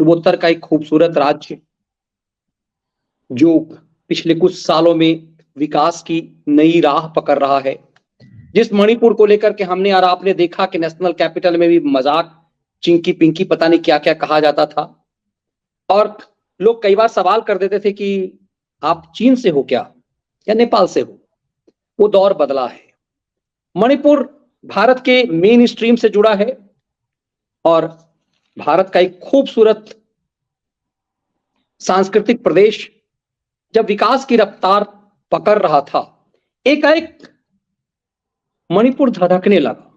पूर्वोत्तर का एक खूबसूरत राज्य जो पिछले कुछ सालों में विकास की नई राह पकड़ रहा है। जिस मणिपुर को लेकर के हमने और आपने देखा कि नेशनल कैपिटल में भी मजाक चिंकी पिंकी पता नहीं क्या क्या कहा जाता था, और लोग कई बार सवाल कर देते थे कि आप चीन से हो क्या या नेपाल से हो। वो दौर बदला है। मणिपुर भारत के मेन स्ट्रीम से जुड़ा है और भारत का एक खूबसूरत सांस्कृतिक प्रदेश जब विकास की रफ्तार पकड़ रहा था, एकाएक मणिपुर धधकने लगा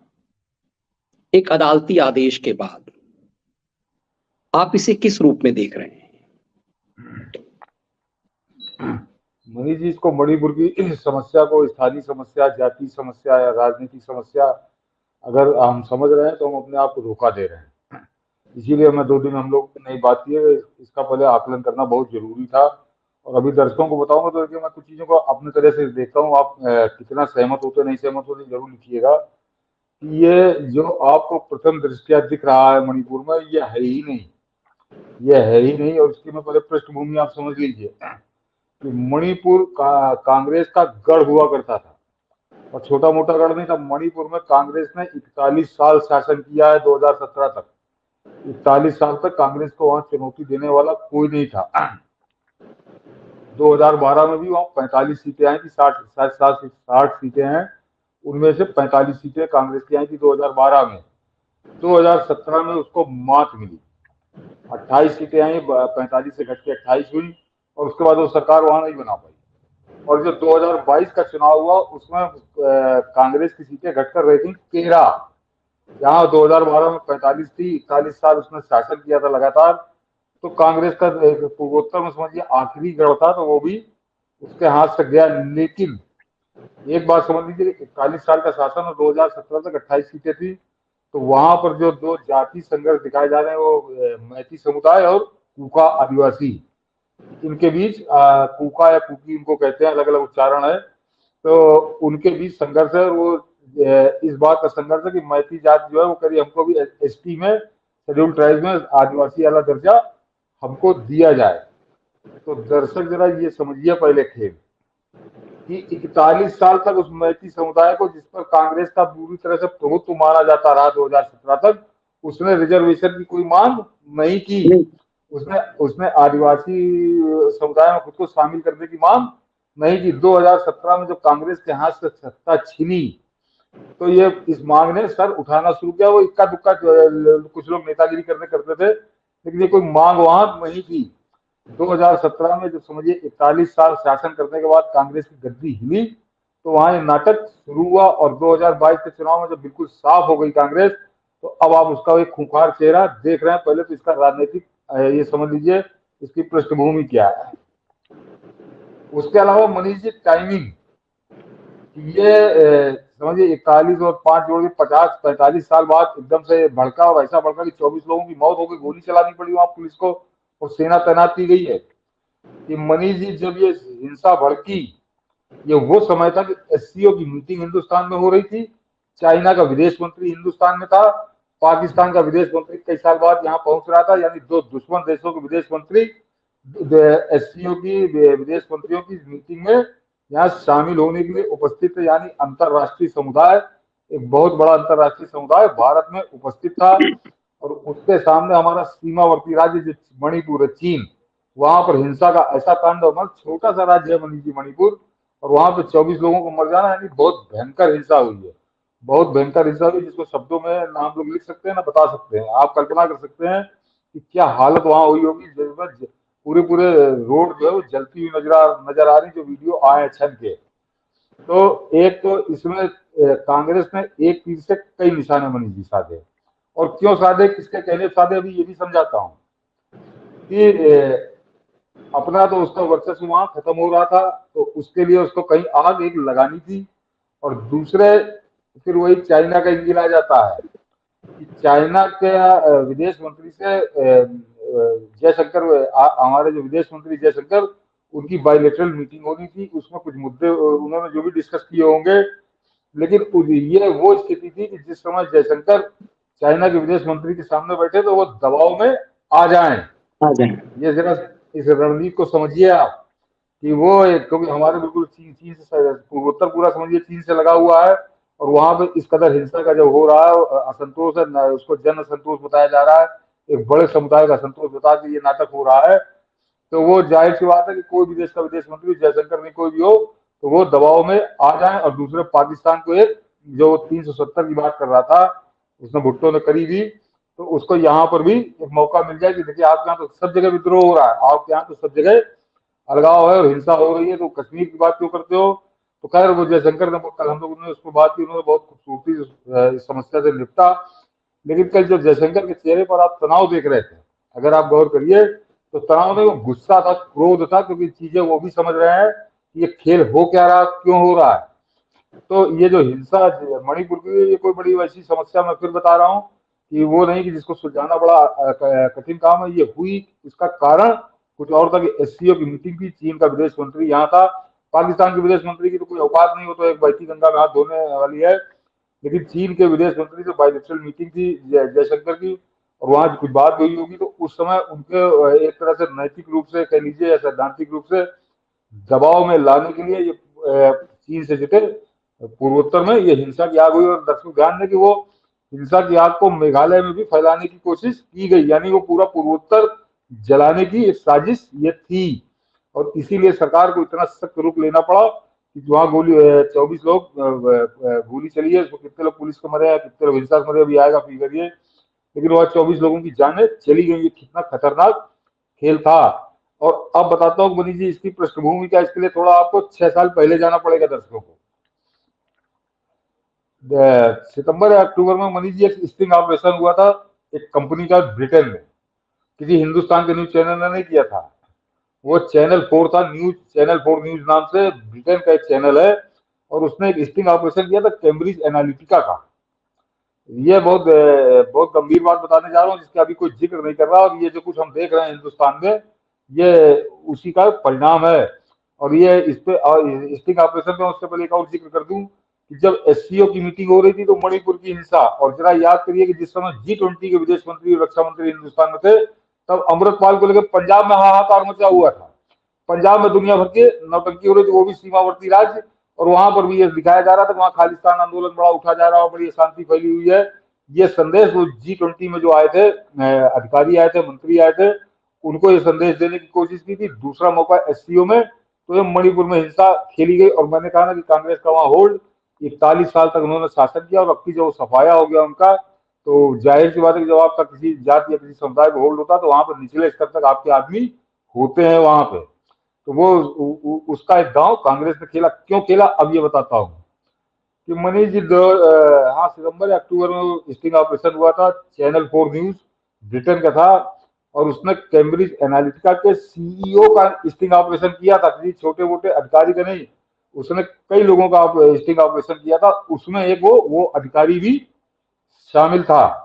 एक अदालती आदेश के बाद। आप इसे किस रूप में देख रहे हैं? मनीष जी, इसको मणिपुर की समस्या को स्थानीय समस्या, जातीय समस्या या राजनीतिक समस्या अगर हम समझ रहे हैं तो हम अपने आप को धोखा दे रहे हैं। इसीलिए मैं 2 दिन हम लोग नई बात की है, इसका पहले आकलन करना बहुत जरूरी था। और अभी दर्शकों को बताऊंगा तो देखिए, मैं कुछ चीजों को अपने तरह से देखता हूँ। आप कितना सहमत होते नहीं सहमत होते जरूर लिखिएगा कि ये जो आपको प्रथम दृष्टया दिख रहा है मणिपुर में, ये है ही नहीं, ये है ही नहीं। और इसकी मैं पहले पृष्ठभूमि आप समझ लीजिए कि मणिपुर कांग्रेस का गढ़ हुआ करता था, और छोटा मोटा गढ़ नहीं था। मणिपुर में कांग्रेस ने 41 साल शासन किया है, 2017 तक। 41 साल तक कांग्रेस को वहां चुनौती देने वाला कोई नहीं था। 2012 में भी वहां 45 सीटें आई थी, 60 सीटें हैं, उनमें से 45 सीटें कांग्रेस की आई थी 2012 में। 2017 में उसको मात मिली, 28 सीटें आई, 45 से घट के 28 हुई, और उसके बाद वो सरकार वहां नहीं बना पाई। और जो 2022 का चुनाव हुआ उसमें कांग्रेस की सीटें घटकर रही थी 13, जहां 2012 में 45 थी। 41 साल उसने शासन किया था लगातार। तो कांग्रेस का पूर्वोत्तर में समझिए आखिरी गढ़ था, तो वो भी उसके हाथ से गया। लेकिन एक बात समझ लीजिए, 41 साल का शासन और 2017 तक 28 सीटें थी, तो वहां पर जो 2 जाति संघर्ष दिखाए जा रहे हैं वो मैती समुदाय और कूका आदिवासी, इनके बीच कूका या कुकी इनको कहते हैं, अलग अलग उच्चारण है, तो उनके बीच संघर्ष है। और वो इस बात का संघर्ष है कि मैती जात जो है वो करी हमको भी एसटी में, शेड्यूल ट्राइब में आदिवासी वाला दर्जा हमको दिया जाए। तो दर्शक जरा ये समझिए पहले खेल कि 41 साल तक उस मैती समुदाय को, जिस पर कांग्रेस का पूरी तरह से प्रभुत्व माना जाता रहा 2017 तक, उसने रिजर्वेशन की कोई मांग नहीं की। उसने उसने आदिवासी समुदाय में खुद को शामिल करने की मांग नहीं की। 2017 में जब कांग्रेस के हाथ से सत्ता छीनी तो ये इस मांग ने सर उठाना शुरू किया। वो इक्का दुक्का कुछ लोग नेतागिरी करते थे, लेकिन ये कोई मांग वहां नहीं थी। 2017 में जब समझिए 41 साल शासन करने के बाद कांग्रेस की गद्दी हिली, तो वहां ये नाटक शुरू हुआ। और 2022 के चुनाव में जब बिल्कुल साफ हो गई कांग्रेस, तो अब आप उसका एक खूंखार चेहरा देख रहे हैं। पहले तो इसका राजनीतिक ये समझ लीजिए इसकी पृष्ठभूमि क्या है। उसके अलावा मनीष जी, टाइमिंग, ये समझिए 41 और 5 जोड़ के 50-45 साल बाद एकदम से भड़का, और ऐसा भड़का कि 24 लोगों की मौत हो गई, गोली चलानी पड़ी वहां पुलिस को और सेना तैनात की गई है। कि मनीष जी, जब ये हिंसा भड़की, ये वो समय था कि एससीओ की मीटिंग हिंदुस्तान में हो रही थी, चाइना का विदेश मंत्री हिंदुस्तान में था, पाकिस्तान का विदेश मंत्री कई साल बाद यहाँ पहुंच रहा था। यानी 2 दुश्मन देशों के विदेश मंत्री एससीओ की विदेश मंत्रियों की मीटिंग में यहाँ शामिल होने के लिए उपस्थित थे। यानी अंतरराष्ट्रीय समुदाय, एक बहुत बड़ा अंतरराष्ट्रीय समुदाय भारत में उपस्थित था। और उसके सामने हमारा सीमावर्ती राज्य जो मणिपुर है, चीन, वहां पर हिंसा का ऐसा तांडव। छोटा सा राज्य है मणि जी मणिपुर, और वहां पे 24 लोगों को मर जाना, यानी बहुत भयंकर हिंसा हुई है। बहुत भयंकर हिंसा हुई, जिसको शब्दों में ना हम लोग लिख सकते हैं ना बता सकते हैं। आप कल्पना कर सकते हैं कि क्या हालत वहां हुई होगी। पूरे पूरे रोड जो है वो जलती हुई नजर आ रही, जो वीडियो आए छन के। तो एक तो इसमें कांग्रेस ने एक तीर से कई निशाने मनीष जी साधे। और क्यों साधे, किसके कहने साधे, अभी ये भी समझाता हूँ कि अपना तो उसका वर्चस्व वहां खत्म हो रहा था, तो उसके लिए उसको कहीं आग एक लगानी थी। और दूसरे फिर वही चाइना का गिरा जाता है कि चाइना के विदेश मंत्री से जयशंकर, हमारे जो विदेश मंत्री जयशंकर, उनकी बायलैटरल मीटिंग होनी थी। उसमें कुछ मुद्दे उन्होंने जो भी डिस्कस किए होंगे, लेकिन ये वो स्थिति थी कि जिस समय जयशंकर चाइना के विदेश मंत्री के सामने बैठे तो वो दबाव में आ जाएं। आ जाए। ये जरा इस रणनीति को समझिए आप कि वो क्योंकि हमारे बिल्कुल चीन से पूर्वोत्तर पूरा समझिए चीन से लगा हुआ है, और वहां पे इस कदर हिंसा का जो हो रहा है, असंतोष है, उसको जन असंतोष बताया जा रहा है, एक बड़े समुदाय का असंतोष बता के ये नाटक हो रहा है। तो वो जाहिर सी बात है कि कोई भी देश का विदेश मंत्री, जयशंकर नहीं कोई भी हो, तो वो दबाव में आ जाए। और दूसरे पाकिस्तान को एक जो 370 की बात कर रहा था, उसने भुट्टो ने करी भी, तो उसको यहाँ पर भी एक मौका मिल जाए कि देखिए आपके यहाँ तो सब जगह विद्रोह हो रहा है, आपके यहाँ तो सब जगह अलगाव है और हिंसा हो रही है, तो कश्मीर की बात क्यों करते हो। तो खैर वो जयशंकर ने, कल हम लोगों ने उसको बात की, उन्होंने बहुत खूबसूरती इस समस्या से निपटा। लेकिन कल जो जयशंकर के चेहरे पर आप तनाव देख रहे थे, अगर आप गौर करिए तो तनाव में वो गुस्सा था, क्रोध था, क्योंकि चीजें वो भी समझ रहे हैं कि ये खेल हो क्या रहा, क्यों हो रहा है। तो ये जो हिंसा मणिपुर की, ये कोई बड़ी वैसी समस्या मैं फिर बता रहा हूँ कि वो नहीं कि जिसको सुलझाना बड़ा कठिन काम है। ये हुई, इसका कारण कुछ और था कि एससीओ की मीटिंग थी, चीन का विदेश मंत्री यहाँ था, पाकिस्तान के विदेश मंत्री की तो कोई औकात नहीं, हो तो एक बहती गंगा में हाथ धोने वाली है। लेकिन चीन के विदेश मंत्री से बायलैटरल मीटिंग थी जयशंकर की, और वहां कुछ बात हुई होगी, तो उस समय उनके एक तरह से नैतिक रूप से कह लीजिए या सैद्धांतिक रूप से दबाव में लाने के लिए ये चीन से जुटे पूर्वोत्तर में ये हिंसा की आग हुई। और दर्शक ध्यान दें कि वो हिंसा की आग को मेघालय में भी फैलाने की कोशिश की गई, यानी वो पूरा पूर्वोत्तर जलाने की एक साजिश ये थी। और इसीलिए सरकार को इतना सख्त रुख लेना पड़ा कि वहां गोली 24 लोग गोली चली है, उसको कितने लोग पुलिस को मरे हैं, कितने लोग हिंसा से मरे, अभी आएगा फिगर ये, लेकिन वह 24 लोगों की जानें चली गई। ये कितना खतरनाक खेल था। और अब बताता हूँ मनीष जी, इसकी पृष्ठभूमि क्या, इसके लिए थोड़ा आपको 6 साल पहले जाना पड़ेगा दर्शकों को। सितंबर या अक्टूबर में मनीष जी एक स्टिंग ऑपरेशन हुआ था एक कंपनी का ब्रिटेन में, किसी हिंदुस्तान के न्यूज चैनल ने नहीं किया था, वो चैनल 4 था, चैनल 4 न्यूज नाम से ब्रिटेन का एक चैनल है, और उसने एक स्टिंग ऑपरेशन किया था कैम्ब्रिज एनालिटिका का। ये बहुत गंभीर बात बताने जा रहा हूँ जिसका अभी कोई जिक्र नहीं कर रहा, और ये जो कुछ हम देख रहे हैं हिंदुस्तान में, ये उसी का परिणाम है। और ये इस पे स्टिंग ऑपरेशन में उससे पहले एक और जिक्र कर दूं कि जब एससीओ की मीटिंग हो रही थी तो मणिपुर की हिंसा, और जरा याद करिए कि जिस समय G20 के विदेश मंत्री और रक्षा मंत्री हिंदुस्तान में थे, तब अमृतपाल को लेकर पंजाब में हाहाकार मचा हुआ था। पंजाब में दुनिया भर के नौटंकी हो रही थी, वो भी सीमावर्ती राज्य, और वहां पर भी ये दिखाया जा रहा था, वहां खालिस्तान आंदोलन बड़ा उठा जा रहा है, बड़ी अशांति फैली हुई है। ये संदेश वो G20 में जो आए थे, अधिकारी आए थे, मंत्री आए थे, उनको ये संदेश देने की कोशिश की थी। दूसरा मौका एससीओ में, तो ये मणिपुर में हिंसा खेली गई। और मैंने कहा ना कि कांग्रेस का वहां होल्ड, 41 साल तक उन्होंने शासन किया, और अब की जो सफाया हो गया उनका, तो जाहिर सी बात है कि जब आपका किसी जाति या किसी समुदाय को होल्ड होता है तो वहां पर निचले स्तर तक आपके आदमी होते हैं वहां पे। तो वो उसका एक गांव कांग्रेस ने खेला, क्यों खेला अब ये बताता हूँ कि मनीष जी हाँ सितंबर या अक्टूबर में स्टिंग ऑपरेशन हुआ था, चैनल 4 न्यूज ब्रिटेन का था, और उसने कैम्ब्रिज एनालिटिका के सीईओ का स्टिंग ऑपरेशन किया था, किसी छोटे मोटे अधिकारी का नहीं, उसने कई लोगों का स्टिंग ऑपरेशन किया था, उसमें एक वो अधिकारी भी शामिल था।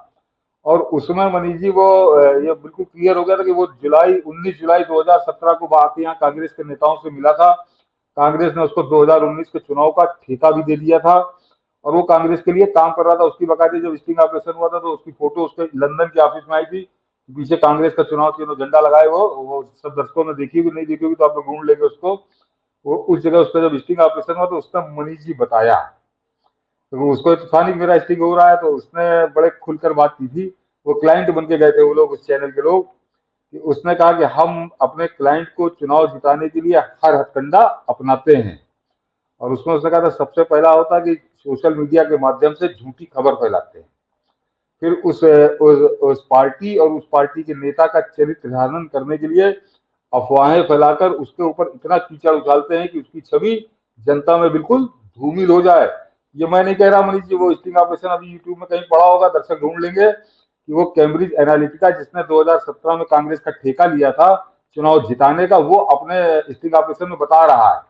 और उसमें मनीष जी वो ये बिल्कुल क्लियर हो गया था कि वो 19 जुलाई 2017 को आपके यहाँ कांग्रेस के नेताओं से मिला था। कांग्रेस ने उसको 2019 के चुनाव का ठेका भी दे दिया था, और वो कांग्रेस के लिए काम कर रहा था। उसकी बाकायदे जब स्टिंग ऑपरेशन हुआ था तो उसकी फोटो उसके लंदन के ऑफिस में आई थी, पीछे कांग्रेस का चुनाव के झंडा लगाए, वो सब दर्शकों ने देखी भी, नहीं देखी होगी तो आप लोग ढूंढ लेंगे उसको। वो उस जगह उस पर जब स्टिंग ऑपरेशन हुआ तो उसने मनीष जी बताया, तो उसको तो था नहीं मेरा स्टिंग हो रहा है, तो उसने बड़े खुलकर बात की थी। वो क्लाइंट बन के गए थे वो लोग, उस चैनल के लोग, कि उसने कहा कि हम अपने क्लाइंट को चुनाव जिताने के लिए हर हथकंडा अपनाते हैं। और उसमें उसने कहा था सबसे पहला होता है कि सोशल मीडिया के माध्यम से झूठी खबर फैलाते हैं, फिर उस पार्टी और उस पार्टी के नेता का चरित्र हनन करने के लिए अफवाहें फैलाकर उसके ऊपर इतना कीचड़ उछालते हैं कि उसकी छवि जनता में बिल्कुल धूमिल हो जाए। ये मैं नहीं कह रहा मनीष जी, वो स्टिंग ऑपरेशन अभी यूट्यूब में कहीं पड़ा होगा, दर्शक ढूंढ लेंगे कि वो कैम्ब्रिज एनालिटिका जिसने 2017 में कांग्रेस का ठेका लिया था चुनाव जिताने का, वो अपने स्टिंग ऑपरेशन में बता रहा है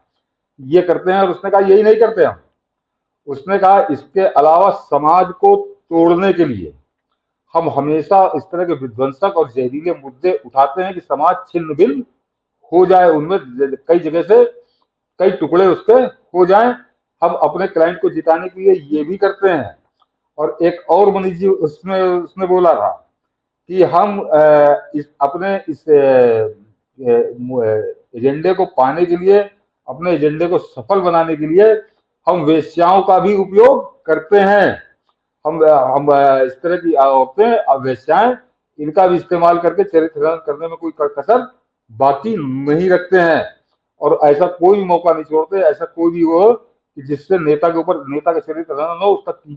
ये करते हैं। और उसने कहा यही नहीं करते हम, उसने कहा इसके अलावा समाज को तोड़ने के लिए हम हमेशा इस तरह के विध्वंसक और जहरीले मुद्दे उठाते हैं कि समाज छिन्न भिन्न हो जाए, उनमें कई जगह से कई टुकड़े उसके हो जाएं। हम अपने क्लाइंट को जिताने के लिए ये भी करते हैं। और एक और मनीष जी उसमें उसने बोला था कि हम अपने इस एजेंडे को पाने के लिए, अपने एजेंडे को सफल बनाने के लिए हम वेश्याओं का भी उपयोग करते हैं। हम इस तरह की औरतें, वेश्याएं, इनका भी इस्तेमाल करके चरित्र हनन करने में कोई कसर बाकी नहीं रखते हैं। और ऐसा कोई भी मौका नहीं छोड़ते, ऐसा कोई भी हो कि जिससे नेता के ऊपर, नेता का चरित्र हनन हो,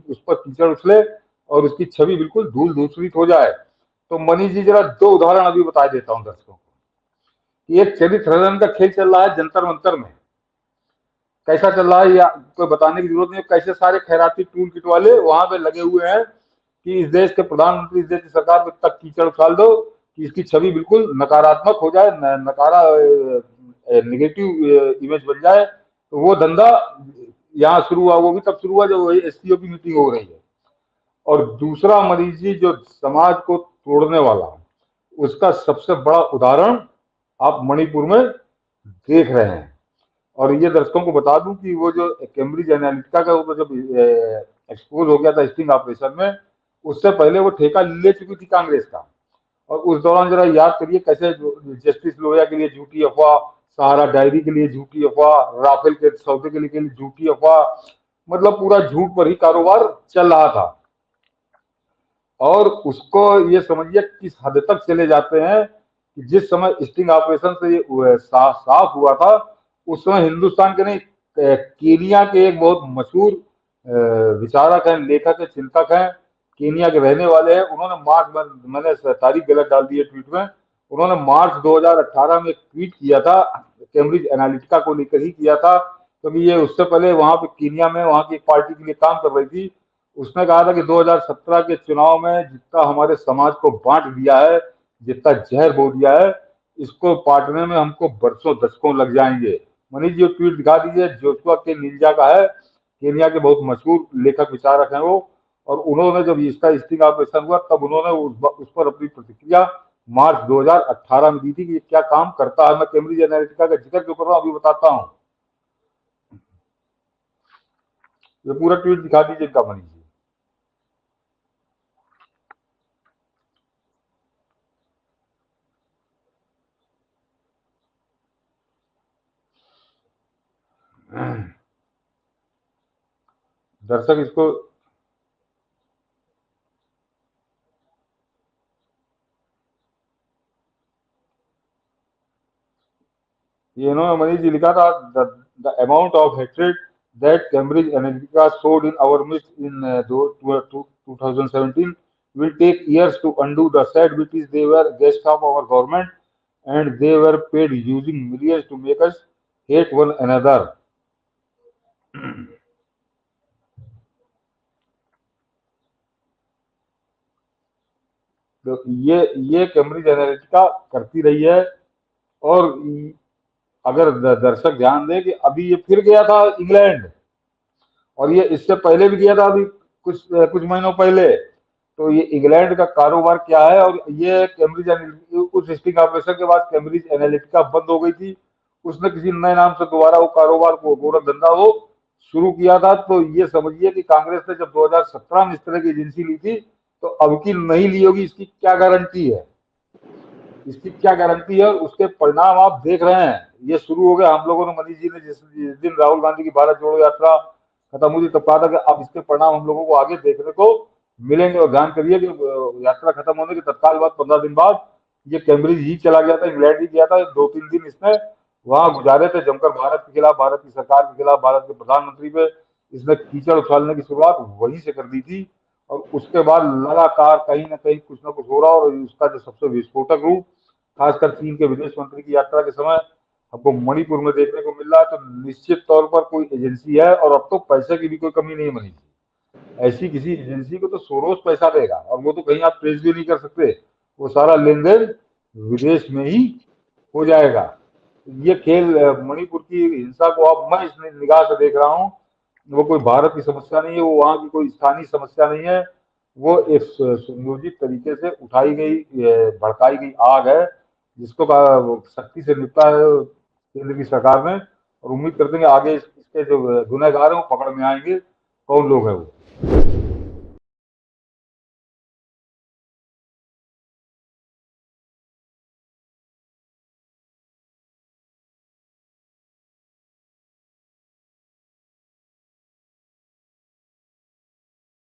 उस पर कीचड़ उछले और उसकी छवि बिल्कुल धूल धूसरित हो जाए। तो मनीष जी, जरा 2 उदाहरण अभी बता देता हूं दर्शकों को। एक चरित्र हनन का खेल चल रहा है जंतर मंतर में, कैसा चल रहा है या कोई बताने की जरूरत नहीं। कैसे सारे खैराती टूल किट वाले वहां पे लगे हुए हैं कि इस देश के प्रधानमंत्री, इस देश की सरकार को तक कीचड़ उछाल दो कि इसकी छवि बिल्कुल नकारात्मक हो जाए, नेगेटिव इमेज बन जाए। तो वो धंधा यहाँ शुरू हुआ, वो भी तब शुरू हुआ जब एससीओ की मीटिंग हो रही है। और दूसरा मरीज जी, जो समाज को तोड़ने वाला, उसका सबसे बड़ा उदाहरण आप मणिपुर में देख रहे हैं। और ये दर्शकों को बता दूं कि वो जो कैम्ब्रिज एनालिटिका का ऊपर जब एक्सपोज हो गया था स्टिंग ऑपरेशन में, उससे पहले वो ठेका ले चुकी थी कांग्रेस का। और उस दौरान जरा याद करिए कैसे जस्टिस लोहिया के लिए झूठी अफवाह, सहारा डायरी के लिए झूठी अफवाह, राफेल के सौदे के लिए झूठी अफवाह, मतलब पूरा झूठ पर ही कारोबार चल रहा था। और उसको ये समझिए किस हद तक चले जाते हैं कि जिस समय स्टिंग ऑपरेशन से ये साफ हुआ था, उस समय हिंदुस्तान के नहीं, केनिया के एक बहुत मशहूर विचारक हैं, लेखक हैं, चिंतक हैं, केनिया के रहने वाले हैं। उन्होंने मैंने तारीख गलत डाल दी है ट्वीट में, उन्होंने मार्च 2018 में एक ट्वीट किया था, कैम्ब्रिज एनालिटिका को लेकर ही किया था, क्योंकि ये उससे पहले वहां पे केनिया में वहां की एक पार्टी के लिए काम कर रही थी। उसने कहा था कि 2017 के चुनाव में जितना हमारे समाज को बांट दिया है, जितना जहर बो दिया है, इसको बांटने में हमको बरसों दशकों लग जाएंगे। मनीष जी ट्वीट दिखा दीजिए, जोशुआ के निंजा का है, केनिया के बहुत मशहूर लेखक विचारक हैं वो। और उन्होंने जब इसका स्टिंग ऑपरेशन हुआ तब उन्होंने उस पर अपनी प्रतिक्रिया मार्च 2018 में दी थी कि ये क्या काम करता है। मैं कैम्ब्रिज एनालिटिका का जिक्र क्यों कर रहा हूं, अभी बताता हूं। ये पूरा ट्वीट दिखा दीजिए इनका मनीष जी। दर्शक इसको ये इन्होंने मनीष जी लिखा था, the amount of hatred that Cambridge Analytica showed in our midst in 2017 will take years to undo. The sad bit is they were guests of our government and they were paid using millions to make us hate one another. तो ये Cambridge Analytica करती रही है। और अगर दर्शक ध्यान दें कि अभी ये फिर गया था इंग्लैंड, और ये इससे पहले भी गया था अभी कुछ महीनों पहले। तो ये इंग्लैंड का कारोबार क्या है। और ये कैम्ब्रिज उस स्टिंग ऑपरेशन के बाद कैम्ब्रिज एनालिटिका बंद हो गई थी, उसने किसी नए नाम से दोबारा वो कारोबार को, गोरख धंधा वो शुरू किया था। तो ये समझिए कि कांग्रेस ने जब 2017 में इस तरह की एजेंसी ली थी, तो अब की नहीं ली होगी, इसकी क्या गारंटी है, इसकी क्या गारंटी है। उसके परिणाम आप देख रहे हैं, ये शुरू हो गया। हम लोगों ने, मनीष जी ने जिस दिन राहुल गांधी की भारत जोड़ो यात्रा खत्म हुई तब कहा था कि अब इसके परिणाम हम लोगों को आगे देखने को मिलेंगे। और ध्यान करिए कि यात्रा खत्म होने के तत्काल बाद 15 दिन बाद ये कैम्ब्रिज ही चला गया था, इंग्लैंड ही गया था। 2-3 दिन इसने वहां गुजारे थे, जमकर भारत के खिलाफ, भारत की सरकार के खिलाफ, भारत के प्रधानमंत्री पे इसने कीचड़ उछालने की शुरुआत वहीं से कर दी थी। और उसके बाद लगातार कहीं ना कहीं कुछ ना कुछ हो रहा। और उसका जो सबसे विस्फोटक रूप खासकर चीन के विदेश मंत्री की यात्रा के समय हमको मणिपुर में देखने को मिल रहा है। तो निश्चित तौर पर कोई एजेंसी है, और अब तो पैसे की भी कोई कमी नहीं बनी। ऐसी किसी एजेंसी को तो सोरोस पैसा देगा, और वो तो कहीं आप ट्रेस भी नहीं कर सकते, वो सारा लेन देन विदेश में ही हो जाएगा। ये खेल मणिपुर की हिंसा को अब मैं इस निगाह से देख रहा हूँ, वो कोई भारत की समस्या नहीं है, वो वहां की कोई स्थानीय समस्या नहीं है, वो एक सुनियोजित तरीके से उठाई गई, भड़काई गई आग है, जिसको सख्ती से निपटा है केंद्र की सरकार ने। और उम्मीद करते हैं आगे इसके जो गुनहगार हैं वो पकड़ में आएंगे। कौन लोग हैं वो।